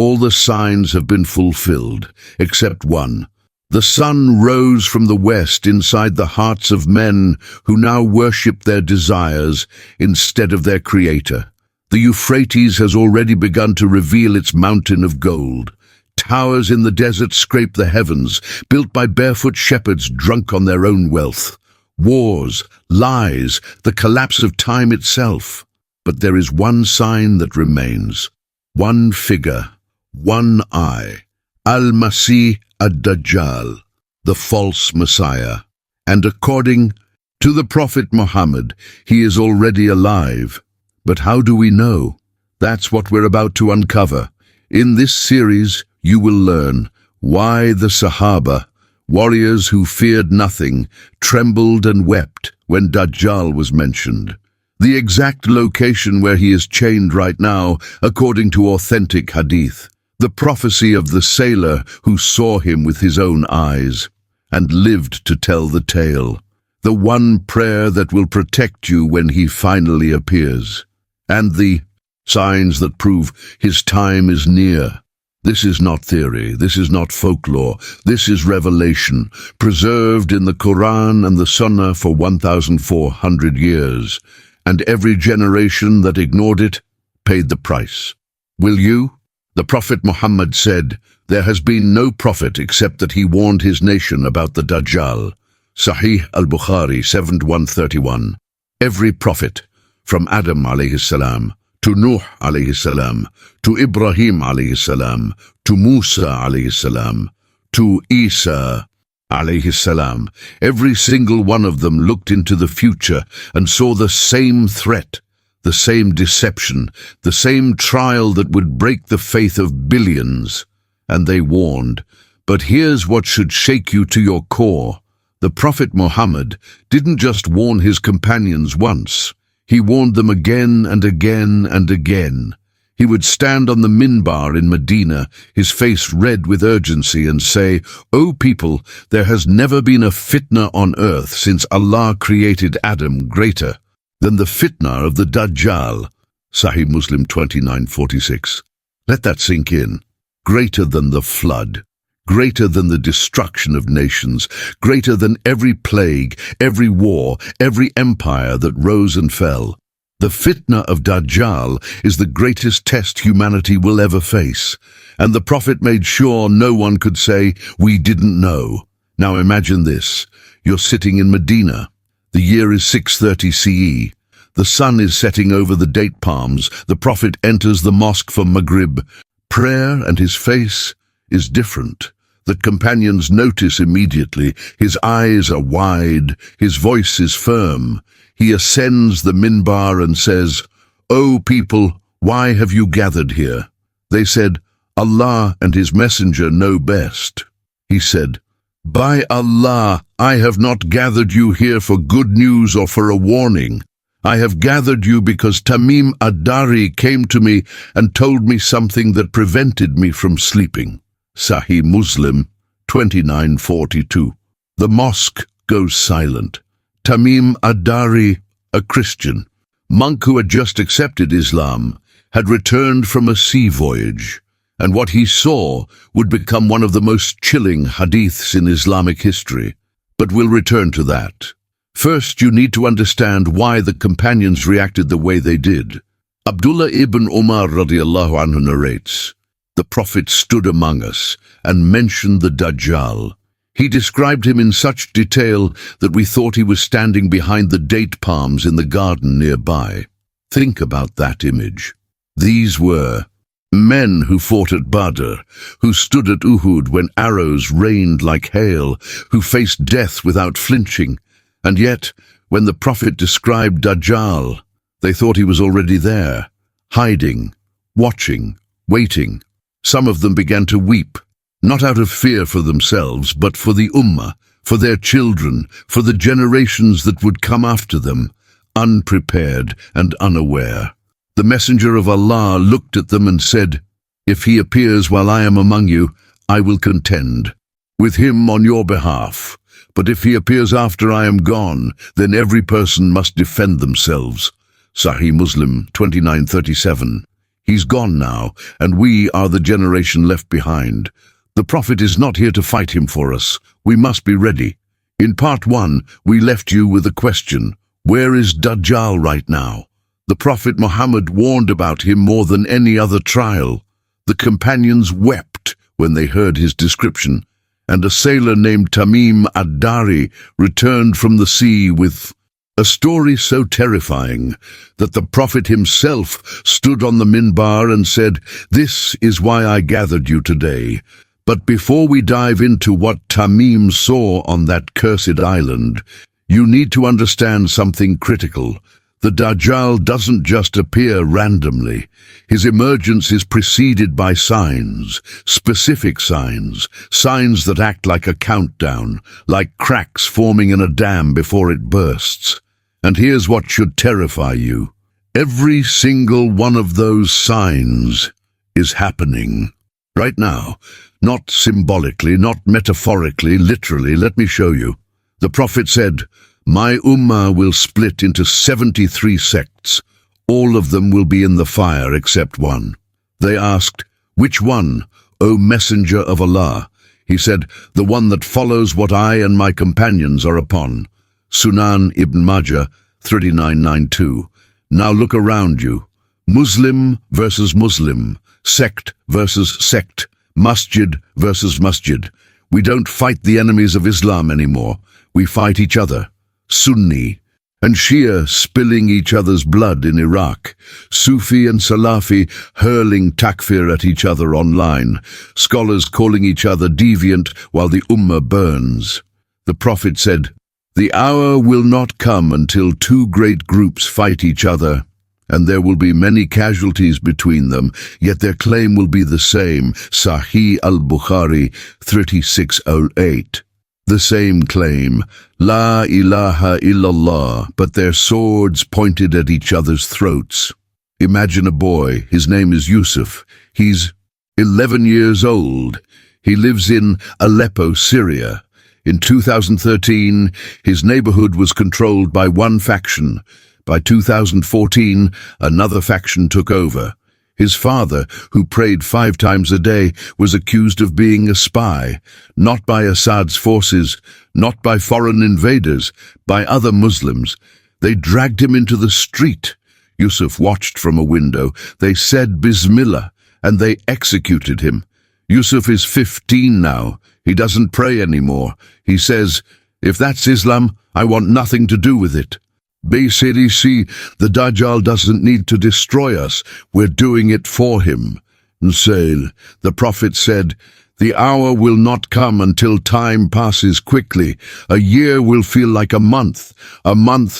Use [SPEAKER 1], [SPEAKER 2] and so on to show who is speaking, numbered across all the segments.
[SPEAKER 1] All the signs have been fulfilled, except one. The sun rose from the west inside the hearts of men who now worship their desires instead of their Creator. The Euphrates has already begun to reveal its mountain of gold. Towers in the desert scrape the heavens, built by barefoot shepherds drunk on their own wealth. Wars, lies, the collapse of time itself. But there is one sign that remains. One figure, one eye. Al-Masih, ad-Dajjal, the false Messiah. And according to the Prophet Muhammad, he is already alive. But how do we know? That's what we're about to uncover. In this series, you will learn why the Sahaba, warriors who feared nothing, trembled and wept when Dajjal was mentioned. The exact location where he is chained right now, according to authentic hadith. The prophecy of the sailor who saw him with his own eyes and lived to tell the tale. The one prayer that will protect you when he finally appears. And the signs that prove his time is near. This is not theory, this is not folklore, this is revelation, preserved in the Qur'an and the Sunnah for 1,400 years, and every generation that ignored it paid the price. Will you? The Prophet Muhammad said, "There has been no prophet except that he warned his nation about the Dajjal." Sahih al-Bukhari 7131. Every prophet, from Adam alayhi salam, to Nuh alayhi salam, to Ibrahim alayhi salam, to Musa alayhi salam, to Isa alayhi salam, every single one of them looked into the future and saw the same threat, the same deception, the same trial that would break the faith of billions. And they warned. But here's what should shake you to your core. The Prophet Muhammad didn't just warn his companions once. He warned them again and again and again. He would stand on the minbar in Medina, his face red with urgency, and say, "O people, there has never been a fitnah on earth since Allah created Adam greater than the fitnah of the Dajjal." Sahih Muslim 2946. Let that sink in. Greater than the flood. Greater than the destruction of nations, greater than every plague, every war, every empire that rose and fell. The fitnah of Dajjal is the greatest test humanity will ever face, and the Prophet made sure no one could say, "We didn't know." Now imagine this. You're sitting in Medina. The year is 630 CE. The sun is setting over the date palms. The Prophet enters the mosque for Maghrib. Prayer, and his face is different. The companions notice immediately. His eyes are wide, his voice is firm. He ascends the minbar and says, "O people, why have you gathered here?" They said, "Allah and his messenger know best." He said, "By Allah, I have not gathered you here for good news or for a warning. I have gathered you because Tamim ad-Dari came to me and told me something that prevented me from sleeping." Sahih Muslim 2942. The mosque goes silent. Tamim ad-Dari, a Christian, monk who had just accepted Islam, had returned from a sea voyage, and what he saw would become one of the most chilling hadiths in Islamic history. But we'll return to that. First, you need to understand why the companions reacted the way they did. Abdullah ibn Umar radiallahu anhu narrates, "The Prophet stood among us and mentioned the Dajjal. He described him in such detail that we thought he was standing behind the date palms in the garden nearby." Think about that image. These were men who fought at Badr, who stood at Uhud when arrows rained like hail, who faced death without flinching. And yet, when the Prophet described Dajjal, they thought he was already there, hiding, watching, waiting. Some of them began to weep, not out of fear for themselves, but for the Ummah, for their children, for the generations that would come after them, unprepared and unaware. The Messenger of Allah looked at them and said, "If he appears while I am among you, I will contend with him on your behalf. But if he appears after I am gone, then every person must defend themselves." Sahih Muslim 2937. He's gone now, and we are the generation left behind. The Prophet is not here to fight him for us. We must be ready. In part 1, we left you with a question. Where is Dajjal right now? The Prophet Muhammad warned about him more than any other trial. The companions wept when they heard his description, and a sailor named Tamim ad-Dari returned from the sea with a story so terrifying that the Prophet himself stood on the minbar and said, "This is why I gathered you today." But before we dive into what Tamim saw on that cursed island, you need to understand something critical. The Dajjal doesn't just appear randomly. His emergence is preceded by signs, specific signs, signs that act like a countdown, like cracks forming in a dam before it bursts. And here's what should terrify you. Every single one of those signs is happening right now. Not symbolically, not metaphorically, literally. Let me show you. The Prophet said, "My ummah will split into 73 sects. All of them will be in the fire except one." They asked, "Which one, O Messenger of Allah?" He said, "The one that follows what I and my companions are upon." Sunan ibn Majah 3992. Now look around you. Muslim versus Muslim, sect versus sect, masjid versus masjid. We don't fight the enemies of Islam anymore. We fight each other. Sunni and Shia spilling each other's blood in Iraq. Sufi and Salafi hurling takfir at each other online. Scholars calling each other deviant while the ummah burns. The Prophet said, "The hour will not come until two great groups fight each other, and there will be many casualties between them, yet their claim will be the same." Sahih al-Bukhari 3608. The same claim, La ilaha illallah, but their swords pointed at each other's throats. Imagine a boy, his name is Yusuf. He's 11 years old. He lives in Aleppo, Syria. In 2013, his neighborhood was controlled by one faction. By 2014, another faction took over. His father, who prayed 5 times a day, was accused of being a spy, not by Assad's forces, not by foreign invaders, by other Muslims. They dragged him into the street. Yusuf watched from a window. They said Bismillah, and they executed him. Yusuf is 15 now. He doesn't pray anymore. He says, "If that's Islam, I want nothing to do with it." BCDC, the Dajjal doesn't need to destroy us. We're doing it for him. Nsail, the Prophet said, "The hour will not come until time passes quickly. A year will feel like a month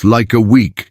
[SPEAKER 1] like a week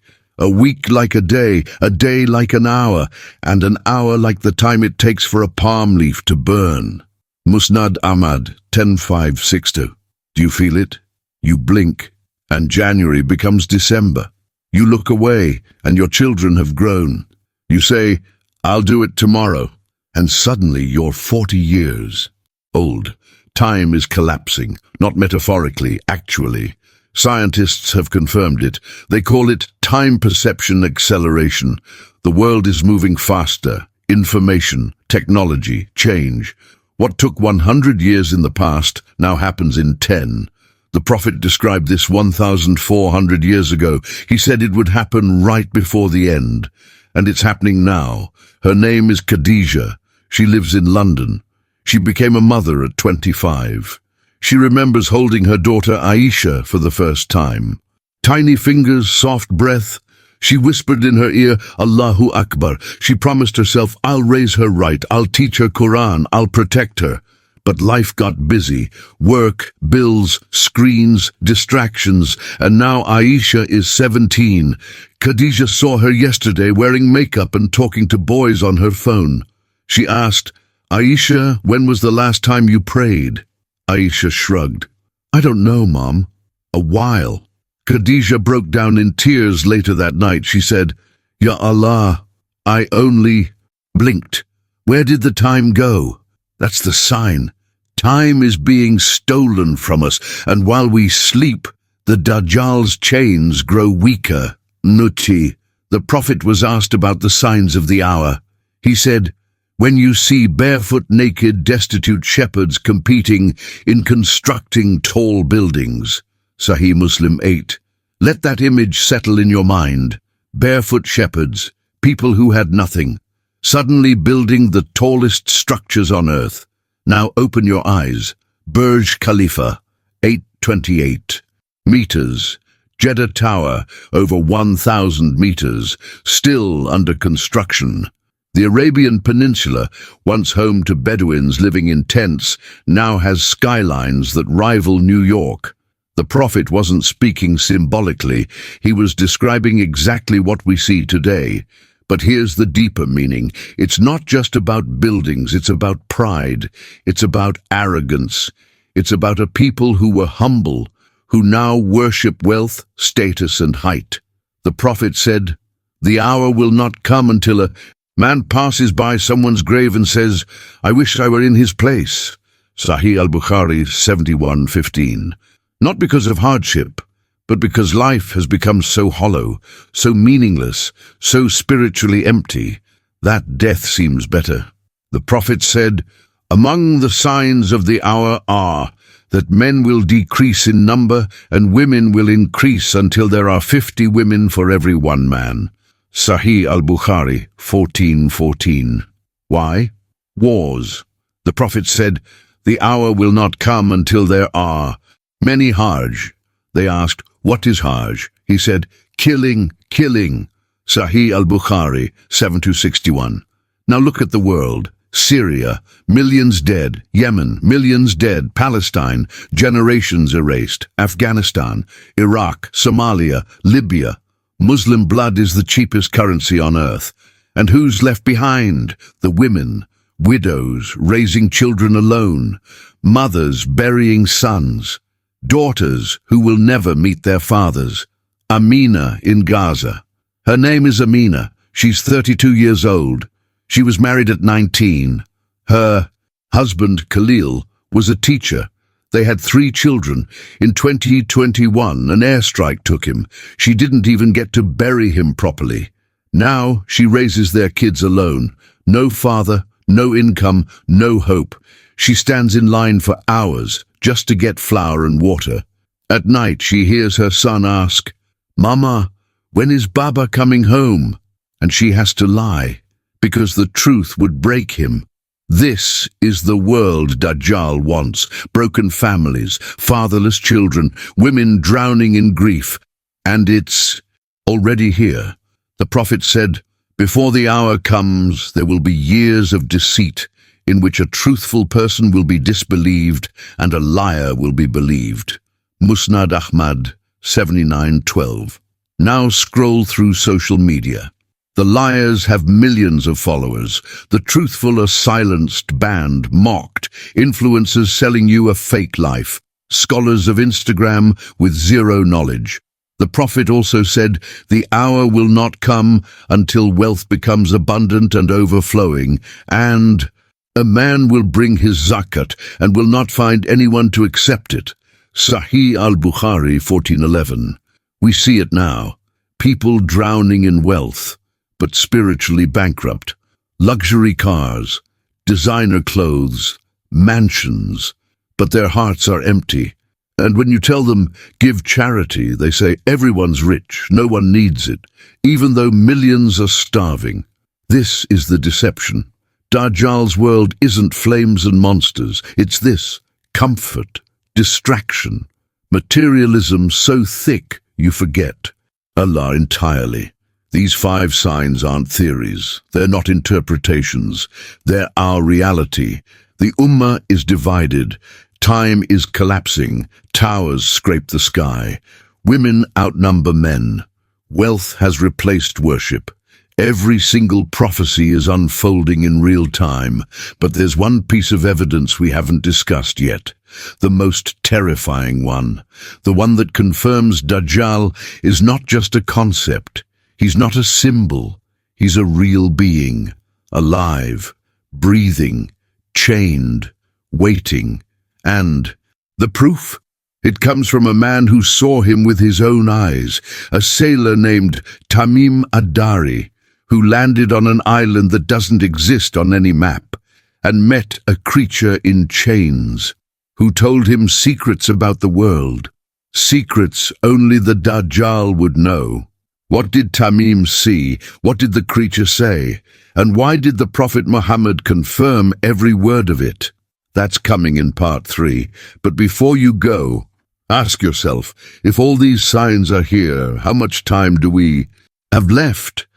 [SPEAKER 1] like a day like an hour, and an hour like the time it takes for a palm leaf to burn." Musnad Ahmad 10562. Do you feel it? You blink, and January becomes December. You look away, and your children have grown. You say, "I'll do it tomorrow," and suddenly you're 40 years old. Time is collapsing, not metaphorically, actually. Scientists have confirmed it. They call it time perception acceleration. The world is moving faster. Information, technology, change. What took 100 years in the past now happens in 10. The Prophet described this 1,400 years ago. He said it would happen right before the end. And it's happening now. Her name is Khadijah. She lives in London. She became a mother at 25. She remembers holding her daughter Aisha for the first time. Tiny fingers, soft breath. She whispered in her ear, "Allahu Akbar." She promised herself, "I'll raise her right. I'll teach her Qur'an. I'll protect her." But life got busy. Work, bills, screens, distractions. And now Aisha is 17. Khadijah saw her yesterday wearing makeup and talking to boys on her phone. She asked, "Aisha, when was the last time you prayed?" Aisha shrugged. "I don't know, Mom. A while." Khadijah broke down in tears later that night. She said, "Ya Allah, I only blinked. Where did the time go?" That's the sign. Time is being stolen from us, and while we sleep, the Dajjal's chains grow weaker. Nuti, the Prophet was asked about the signs of the hour. He said, "When you see barefoot, naked, destitute shepherds competing in constructing tall buildings," Sahih Muslim 8, let that image settle in your mind. Barefoot shepherds, people who had nothing, suddenly building the tallest structures on earth. Now open your eyes. Burj Khalifa, 828 meters. Jeddah Tower, over 1,000 meters, still under construction. The Arabian Peninsula, once home to Bedouins living in tents, now has skylines that rival New York. The Prophet wasn't speaking symbolically, he was describing exactly what we see today. But here's the deeper meaning. It's not just about buildings, it's about pride, it's about arrogance, it's about a people who were humble, who now worship wealth, status, and height. The Prophet said, "The hour will not come until a man passes by someone's grave and says, 'I wish I were in his place.'" Sahih al-Bukhari 71:15. Not because of hardship, but because life has become so hollow, so meaningless, so spiritually empty, that death seems better. The Prophet said, "Among the signs of the hour are that men will decrease in number and women will increase until there are 50 women for every one man." Sahih al-Bukhari 14:14. Why? Wars. The Prophet said, "The hour will not come until there are many Hajj." They asked, "What is Hajj?" He said, "Killing, killing." Sahih al-Bukhari 7-61. Now look at the world. Syria, millions dead. Yemen, millions dead. Palestine, generations erased. Afghanistan, Iraq, Somalia, Libya. Muslim blood is the cheapest currency on earth. And who's left behind? The women, widows raising children alone, mothers burying sons, daughters who will never meet their fathers. Amina in Gaza. Her name is Amina. She's 32 years old. She was married at 19. Her husband, Khalil, was a teacher. They had 3 children. In 2021, an airstrike took him. She didn't even get to bury him properly. Now she raises their kids alone. No father, no income, no hope. She stands in line for hours just to get flour and water. At night, she hears her son ask, "Mama, when is Baba coming home?" And she has to lie, because the truth would break him. This is the world Dajjal wants. Broken families, fatherless children, women drowning in grief. And it's already here. The Prophet said, "Before the hour comes, there will be years of deceit, in which a truthful person will be disbelieved and a liar will be believed." Musnad Ahmad 79:12. Now scroll through social media. The liars have millions of followers. The truthful are silenced, banned, mocked. Influencers selling you a fake life. Scholars of Instagram with zero knowledge. The Prophet also said, "The hour will not come until wealth becomes abundant and overflowing, and a man will bring his zakat and will not find anyone to accept it." Sahih al-Bukhari 14:11. We see it now. People drowning in wealth, but spiritually bankrupt. Luxury cars, designer clothes, mansions, but their hearts are empty. And when you tell them, "Give charity," they say, "Everyone's rich, no one needs it," even though millions are starving. This is the deception. Dajjal's world isn't flames and monsters. It's this: comfort, distraction, materialism so thick you forget Allah entirely. These 5 signs aren't theories. They're not interpretations. They're our reality. The Ummah is divided. Time is collapsing. Towers scrape the sky. Women outnumber men. Wealth has replaced worship. Every single prophecy is unfolding in real time. But there's one piece of evidence we haven't discussed yet. The most terrifying one. The one that confirms Dajjal is not just a concept. He's not a symbol. He's a real being, alive, breathing, chained, waiting. And the proof? It comes from a man who saw him with his own eyes, a sailor named Tamim ad-Dari, who landed on an island that doesn't exist on any map, and met a creature in chains, who told him secrets about the world, secrets only the Dajjal would know. What did Tamim see? What did the creature say? And why did the Prophet Muhammad confirm every word of it? That's coming in part 3. But before you go, ask yourself, if all these signs are here, how much time do we have left?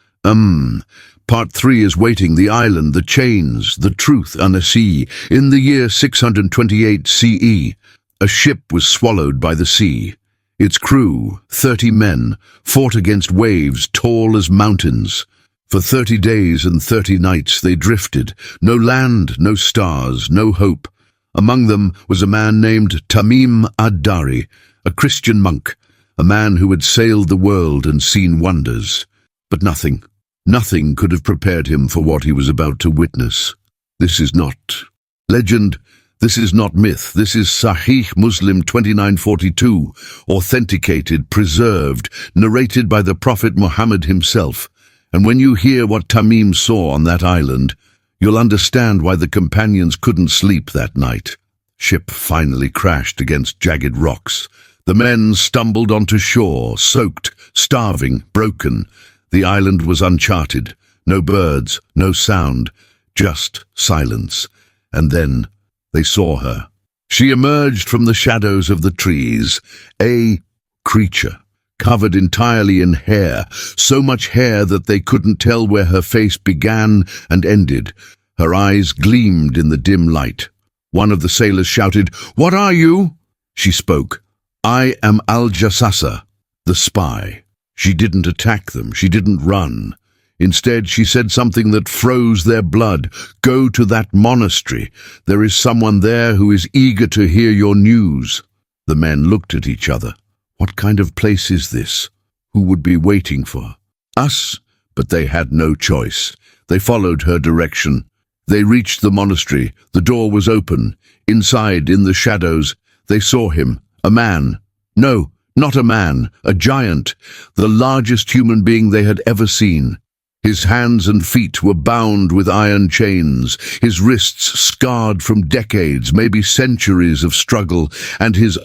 [SPEAKER 1] Part 3 is waiting: the island, the chains, the truth on a sea. In the year 628 CE, a ship was swallowed by the sea. Its crew, 30 men, fought against waves tall as mountains. For 30 days and 30 nights they drifted. No land, no stars, no hope. Among them was a man named Tamim ad-Dari, a Christian monk, a man who had sailed the world and seen wonders. But nothing could have prepared him for what he was about to witness. This is not legend. This is not myth. This is Sahih Muslim 2942, authenticated, preserved, narrated by the Prophet Muhammad himself. And when you hear what Tamim saw on that island, you'll understand why the companions couldn't sleep that night. Ship finally crashed against jagged rocks. The men stumbled onto shore, soaked, starving, broken. The island was uncharted. No birds, no sound, just silence. And then they saw her. She emerged from the shadows of the trees, a creature, covered entirely in hair, so much hair that they couldn't tell where her face began and ended. Her eyes gleamed in the dim light. One of the sailors shouted, "What are you?" She spoke, "I am Al-Jassasa, the spy." She didn't attack them. She didn't run. Instead, she said something that froze their blood. "Go to that monastery. There is someone there who is eager to hear your news." The men looked at each other. What kind of place is this? Who would be waiting for us? But they had no choice. They followed her direction. They reached the monastery. The door was open. Inside, in the shadows, they saw him. A man. No, not a man. A giant. The largest human being they had ever seen. His hands and feet were bound with iron chains, his wrists scarred from decades, maybe centuries of struggle, and his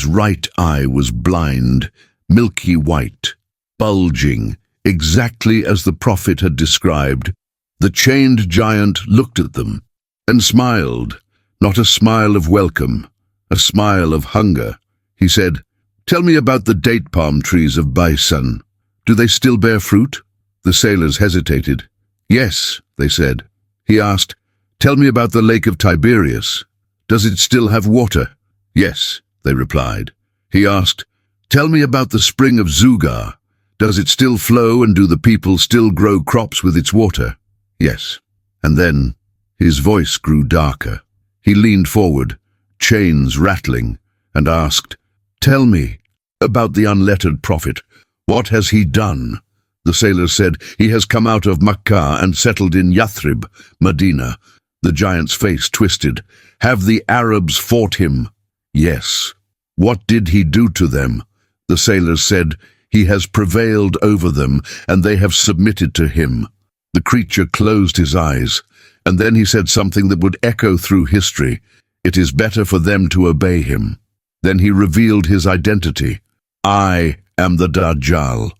[SPEAKER 1] right eye was blind, milky white, bulging, exactly as the Prophet had described. The chained giant looked at them and smiled, not a smile of welcome, a smile of hunger. He said, "Tell me about the date palm trees of Baisan. Do they still bear fruit?" The sailors hesitated. "Yes," they said. He asked, "Tell me about the lake of Tiberias. Does it still have water?" "Yes," they replied. He asked, "Tell me about the spring of Zugar. Does it still flow, and do the people still grow crops with its water?" "Yes." And then his voice grew darker. He leaned forward, chains rattling, and asked, "Tell me about the unlettered prophet. What has he done?" The sailors said, "He has come out of Makkah and settled in Yathrib, Medina." The giant's face twisted. "Have the Arabs fought him?" "Yes." "What did he do to them?" The sailors said, "He has prevailed over them, and they have submitted to him." The creature closed his eyes, and then he said something that would echo through history. "It is better for them to obey him." Then he revealed his identity. "I am the Dajjal.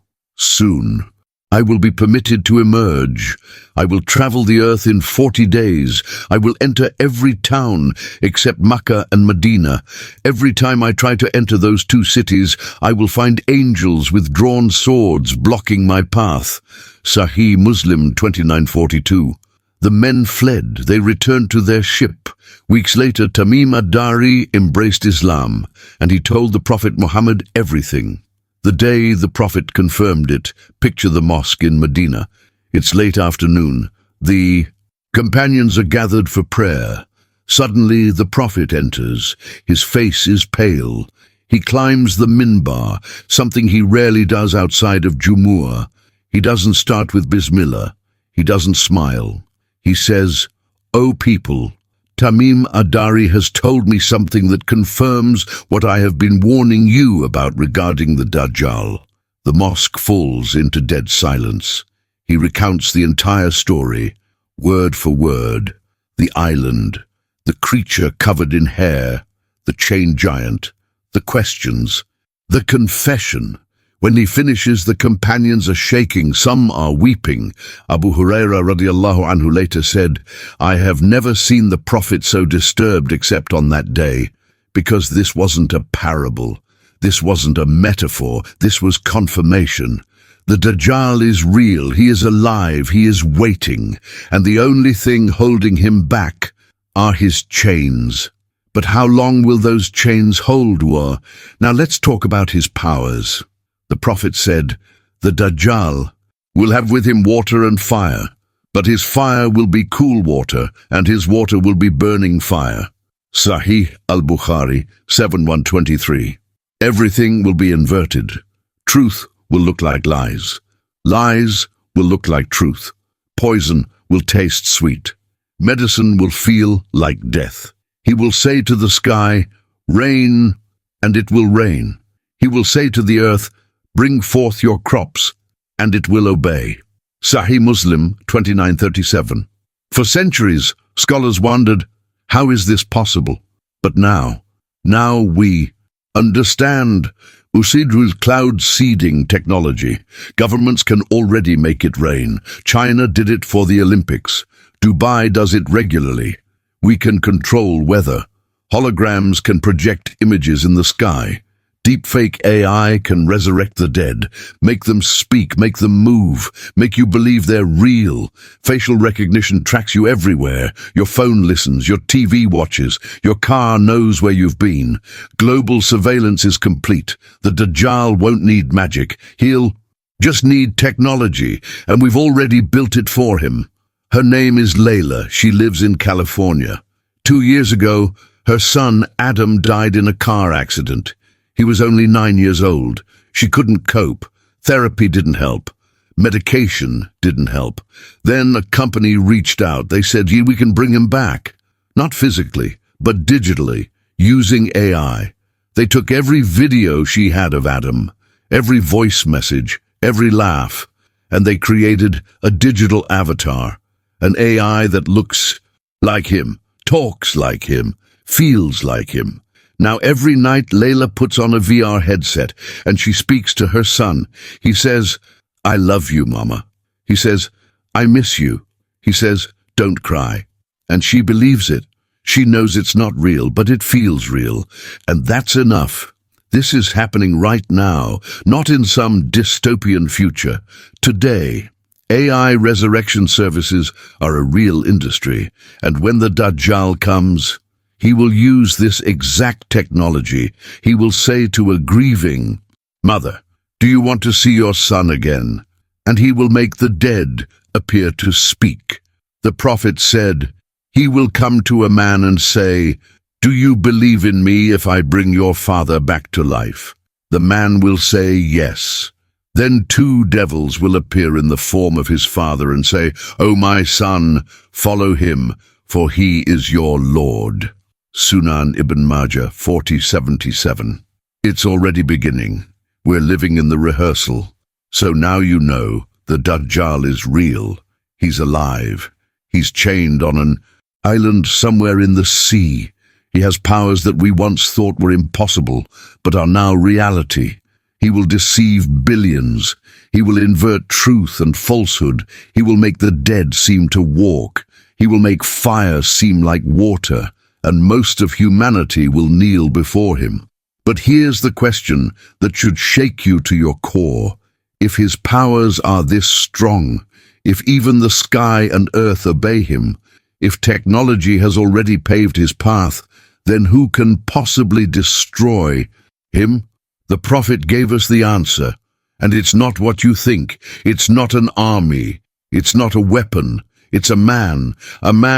[SPEAKER 1] Soon I will be permitted to emerge. I will travel the earth in 40 days. I will enter every town except Makkah and Medina. Every time I try to enter those two cities, I will find angels with drawn swords blocking my path." Sahih Muslim 2942. The men fled. They returned to their ship. Weeks later, Tamim ad-Dari embraced Islam, and he told the Prophet Muhammad everything. The day the Prophet confirmed it, picture the mosque in Medina. It's late afternoon. The companions are gathered for prayer. Suddenly the Prophet enters. His face is pale. He climbs the minbar, something he rarely does outside of Jumu'ah. He doesn't start with Bismillah. He doesn't smile. He says, "O people, Tamim ad-Dari has told me something that confirms what I have been warning you about regarding the Dajjal." The mosque falls into dead silence. He recounts the entire story, word for word: the island, the creature covered in hair, the chain giant, the questions, the confession. When he finishes, the companions are shaking, some are weeping. Abu Huraira radiallahu anhu later said, "I have never seen the Prophet so disturbed except on that day, because this wasn't a parable, this wasn't a metaphor, this was confirmation. The Dajjal is real, he is alive, he is waiting, and the only thing holding him back are his chains." But how long will those chains hold, war? Now let's talk about his powers. The Prophet said, "The Dajjal will have with him water and fire, but his fire will be cool water, and his water will be burning fire." Sahih al-Bukhari 7123. Everything will be inverted. Truth will look like lies. Lies will look like truth. Poison will taste sweet. Medicine will feel like death. He will say to the sky, "Rain," and it will rain. He will say to the earth, "Bring forth your crops," and it will obey. Sahih Muslim 2937. For centuries, scholars wondered, how is this possible? But now we understand. Usidru's cloud seeding technology. Governments can already make it rain. China did it for the Olympics. Dubai does it regularly. We can control weather. Holograms can project images in the sky. Deepfake AI can resurrect the dead, make them speak, make them move, make you believe they're real. Facial recognition tracks you everywhere. Your phone listens, your TV watches, your car knows where you've been. Global surveillance is complete. The Dajjal won't need magic. He'll just need technology, and we've already built it for him. Her name is Layla. She lives in California. 2 years ago, her son Adam died in a car accident. He was only 9 years old. She couldn't cope. Therapy didn't help. Medication didn't help. Then a company reached out. They said, "We can bring him back." Not physically, but digitally, using AI. They took every video she had of Adam, every voice message, every laugh, and they created a digital avatar, an AI that looks like him, talks like him, feels like him. Now every night Layla puts on a VR headset and she speaks to her son. He says, "I love you, Mama." He says, "I miss you." He says, "Don't cry." And she believes it. She knows it's not real, but it feels real. And that's enough. This is happening right now, not in some dystopian future. Today, AI resurrection services are a real industry. And when the Dajjal comes, he will use this exact technology. He will say to a grieving mother, "Do you want to see your son again?" And he will make the dead appear to speak. The Prophet said, "He will come to a man and say, 'Do you believe in me if I bring your father back to life?' The man will say, 'Yes.' Then 2 devils will appear in the form of his father and say, 'O my son, follow him, for he is your Lord.'" Sunan Ibn Majah 4077. It's already beginning. We're living in the rehearsal. So now you know the Dajjal is real. He's alive. He's chained on an island somewhere in the sea. He has powers that we once thought were impossible, but are now reality. He will deceive billions. He will invert truth and falsehood. He will make the dead seem to walk. He will make fire seem like water, and most of humanity will kneel before him. But here's the question that should shake you to your core. If his powers are this strong, if even the sky and earth obey him, if technology has already paved his path, then who can possibly destroy him? The Prophet gave us the answer, and it's not what you think. It's not an army. It's not a weapon. It's a man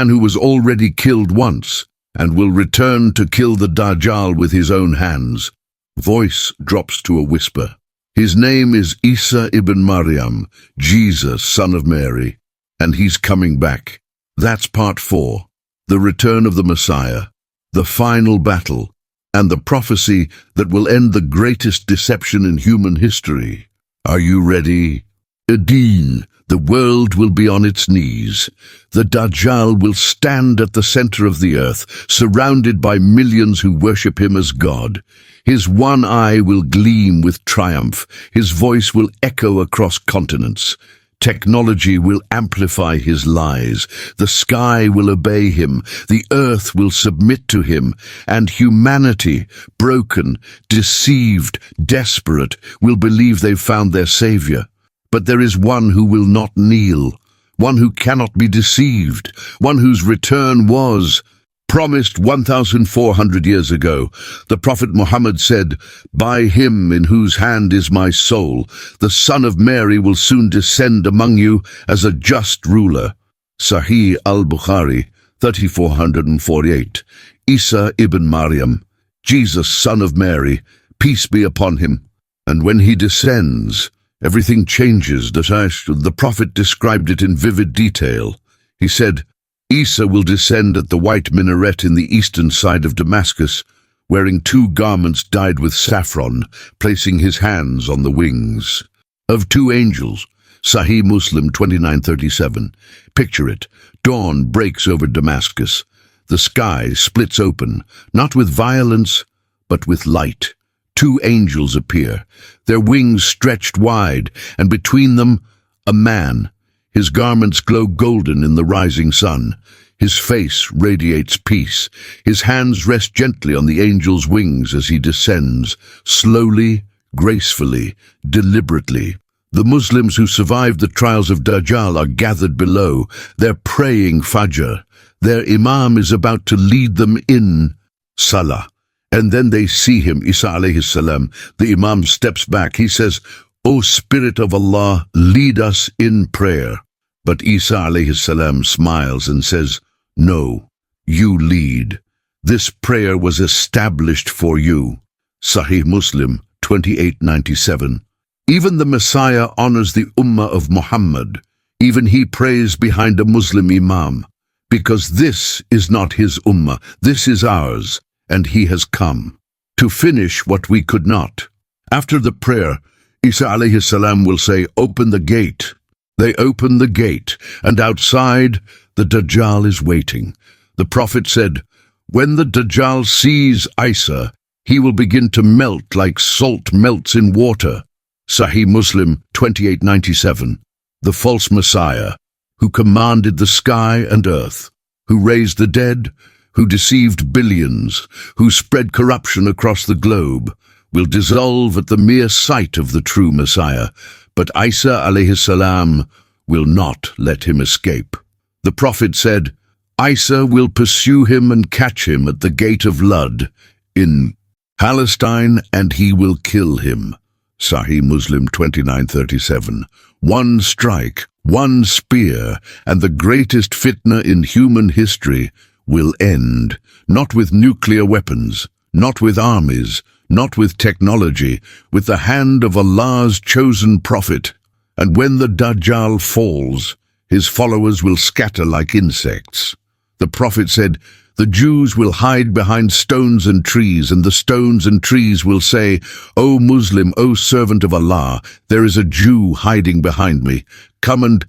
[SPEAKER 1] who was already killed once, and will return to kill the Dajjal with his own hands. Voice drops to a whisper. His name is Isa ibn Maryam, Jesus, son of Mary, and he's coming back. That's part 4, the return of the Messiah, the final battle, and the prophecy that will end the greatest deception in human history. Are you ready? Ad-Din, The world will be on its knees. The Dajjal will stand at the center of the earth, surrounded by millions who worship him as God. His one eye will gleam with triumph. His voice will echo across continents. Technology will amplify his lies. The sky will obey him. The earth will submit to him. And humanity, broken, deceived, desperate, will believe they've found their savior. But there is one who will not kneel, one who cannot be deceived, one whose return was promised 1,400 years ago. The Prophet Muhammad said, "By him in whose hand is my soul, the Son of Mary will soon descend among you as a just ruler." Sahih al-Bukhari, 3448. Isa ibn Maryam, Jesus, son of Mary, peace be upon him. And when he descends, everything changes. The Prophet described it in vivid detail. He said, Isa will descend at the white minaret in the eastern side of Damascus, wearing 2 garments dyed with saffron, placing his hands on the wings of 2 angels. Sahih Muslim 2937. Picture it. Dawn breaks over Damascus. The sky splits open, not with violence, but with light. 2 angels appear, their wings stretched wide, and between them, a man. His garments glow golden in the rising sun. His face radiates peace. His hands rest gently on the angel's wings as he descends, slowly, gracefully, deliberately. The Muslims who survived the trials of Dajjal are gathered below. They're praying Fajr. Their Imam is about to lead them in Salah. And then they see him, Isa alayhi salam. The Imam steps back. He says, "O Spirit of Allah, lead us in prayer." But Isa alayhi salam smiles and says, "No, you lead. This prayer was established for you." Sahih Muslim 2897. Even the Messiah honors the Ummah of Muhammad. Even he prays behind a Muslim Imam. Because this is not his Ummah, this is ours, and he has come to finish what we could not. After the prayer, Isa alayhi salam will say, "Open the gate." They open the gate, and outside, the Dajjal is waiting. The Prophet said, "When the Dajjal sees Isa, he will begin to melt like salt melts in water." Sahih Muslim 2897. The false Messiah, who commanded the sky and earth, who raised the dead, who deceived billions, who spread corruption across the globe, will dissolve at the mere sight of the true Messiah. But Isa alayhi salam will not let him escape. The Prophet said, "Isa will pursue him and catch him at the gate of Lud in Palestine, and he will kill him." Sahih Muslim 2937. One strike, one spear, and the greatest fitnah in human history will end, not with nuclear weapons, not with armies, not with technology, with the hand of Allah's chosen prophet. And when the Dajjal falls, his followers will scatter like insects. The Prophet said, "The Jews will hide behind stones and trees, and the stones and trees will say, 'O Muslim, O servant of Allah, there is a Jew hiding behind me. Come and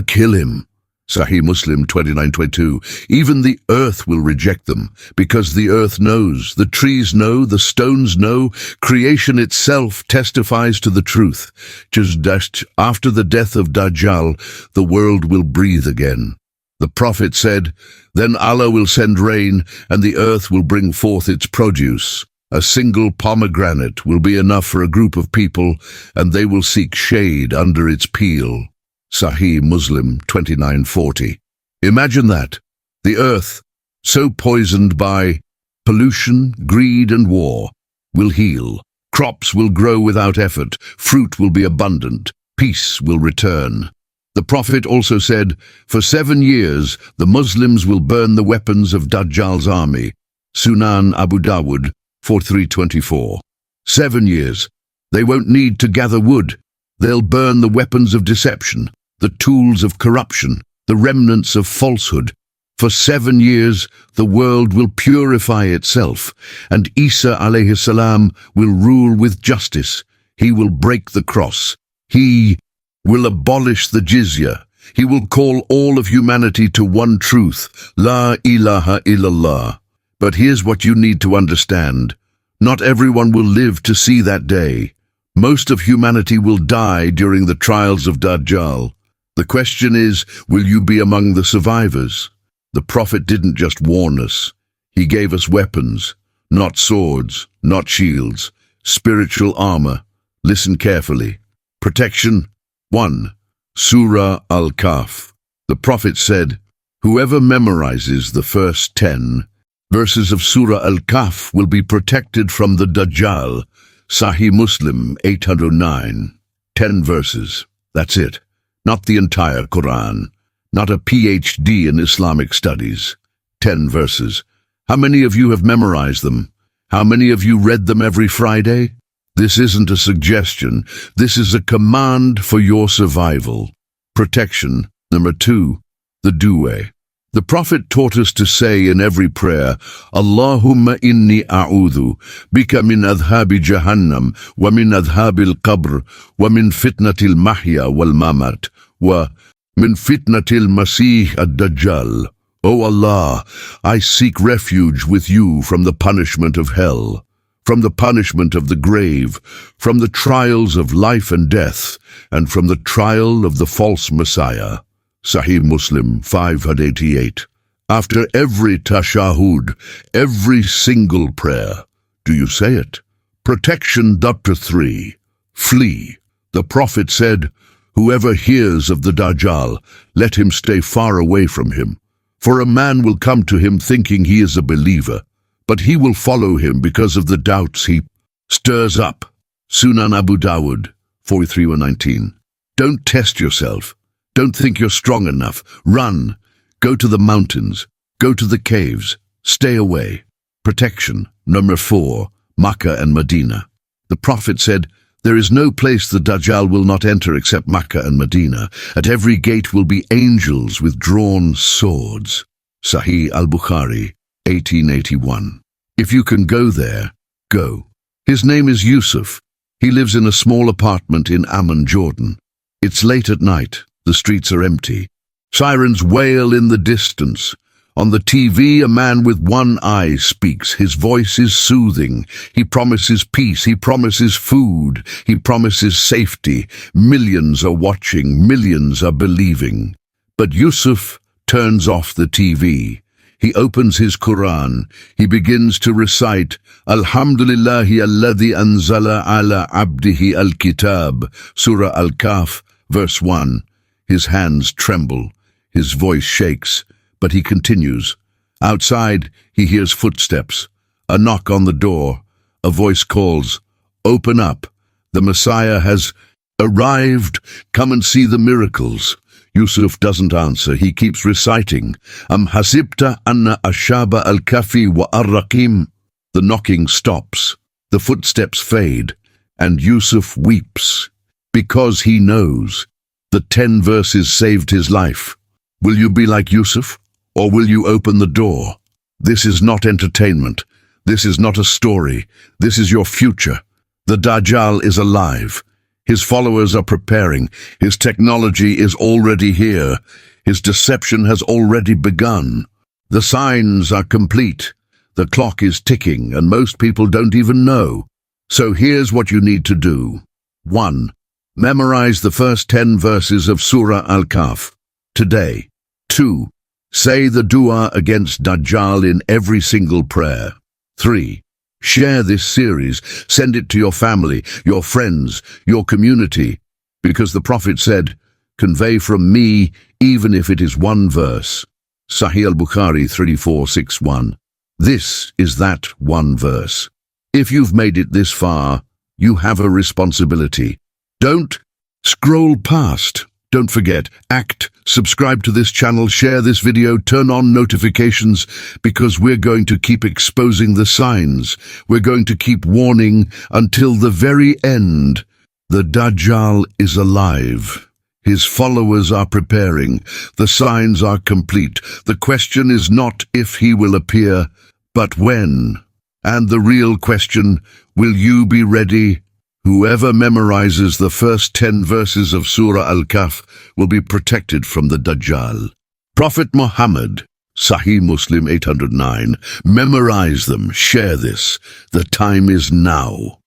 [SPEAKER 1] kill him.'" Sahih Muslim 2922. Even the earth will reject them, because the earth knows, the trees know, the stones know, creation itself testifies to the truth. Just after the death of Dajjal, the world will breathe again. The Prophet said, "Then Allah will send rain, and the earth will bring forth its produce. A single pomegranate will be enough for a group of people, and they will seek shade under its peel." Sahih Muslim 2940. Imagine that. The earth, so poisoned by pollution, greed and war, will heal. Crops will grow without effort. Fruit will be abundant. Peace will return. The Prophet also said, "For 7 years the Muslims will burn the weapons of Dajjal's army." Sunan Abu Dawud 4324. 7 years. They won't need to gather wood. They'll burn the weapons of deception, the tools of corruption, the remnants of falsehood. For 7 years, the world will purify itself, and Isa alayhi salam will rule with justice. He will break the cross. He will abolish the jizya. He will call all of humanity to one truth, La ilaha illallah. But here's what you need to understand. Not everyone will live to see that day. Most of humanity will die during the trials of Dajjal. The question is, will you be among the survivors? The Prophet didn't just warn us. He gave us weapons, not swords, not shields, spiritual armor. Listen carefully. Protection. 1. Surah Al-Kahf. The Prophet said, whoever memorizes the first 10 verses of Surah Al-Kahf will be protected from the Dajjal. Sahih Muslim 809. 10 verses. That's it. Not the entire Qur'an. Not a PhD in Islamic studies. 10 verses. How many of you have memorized them? How many of you read them every Friday? This isn't a suggestion. This is a command for your survival. Protection. Number 2. The dua. The Prophet taught us to say in every prayer, Allahumma inni a'udhu bika min adhabi jahannam wa min adhabi al-qabr wa min fitnati al-mahya wal-mamat wa min fitnati al-Masih ad-Dajjal. O Allah, I seek refuge with you from the punishment of hell, from the punishment of the grave, from the trials of life and death, and from the trial of the false Messiah. Sahih Muslim 588. After every tashahud, every single prayer, do you say it? Protection. Chapter 3. Flee. The Prophet said, whoever hears of the Dajjal, let him stay far away from him. For a man will come to him thinking he is a believer, but he will follow him because of the doubts he stirs up. Sunan Abu Dawud 43:19. Don't test yourself. Don't think you're strong enough. Run. Go to the mountains. Go to the caves. Stay away. Protection. Number 4. Makkah and Medina. The Prophet said, there is no place the Dajjal will not enter except Makkah and Medina. At every gate will be angels with drawn swords. Sahih al-Bukhari 1881. If you can go there, go. His name is Yusuf. He lives in a small apartment in Amman, Jordan. It's late at night. The streets are empty. Sirens wail in the distance. On the TV, a man with one eye speaks. His voice is soothing. He promises peace. He promises food. He promises safety. Millions are watching. Millions are believing. But Yusuf turns off the TV. He opens his Qur'an. He begins to recite, Alhamdulillahi alladhi anzala ala abdihi al-kitab, Surah Al-Kahf, verse 1. His hands tremble, his voice shakes, but he continues. Outside, he hears footsteps, a knock on the door. A voice calls, open up, the Messiah has arrived, come and see the miracles. Yusuf doesn't answer, he keeps reciting, Am hasibta anna ashaba al-kafi wa ar-raqim. The knocking stops, the footsteps fade, and Yusuf weeps, because he knows the 10 verses saved his life. Will you be like Yusuf, or will you open the door? This is not entertainment. This is not a story. This is your future. The Dajjal is alive. His followers are preparing. His technology is already here. His deception has already begun. The signs are complete. The clock is ticking, and most people don't even know. So here's what you need to do. 1. Memorize the first 10 verses of Surah Al-Kahf today. 2. Say the dua against Dajjal in every single prayer. 3. Share this series. Send it to your family, your friends, your community, because the Prophet said, convey from me even if it is one verse. Sahih al-Bukhari 3461. This is that one verse. If you've made it this far, you have a responsibility. Don't scroll past. Don't forget, act, subscribe to this channel, share this video, turn on notifications, because we're going to keep exposing the signs. We're going to keep warning until the very end. The Dajjal is alive. His followers are preparing. The signs are complete. The question is not if he will appear, but when. And the real question, will you be ready? Whoever memorizes the first 10 verses of Surah Al-Kahf will be protected from the Dajjal. Prophet Muhammad, Sahih Muslim 809, memorize them, share this. The time is now.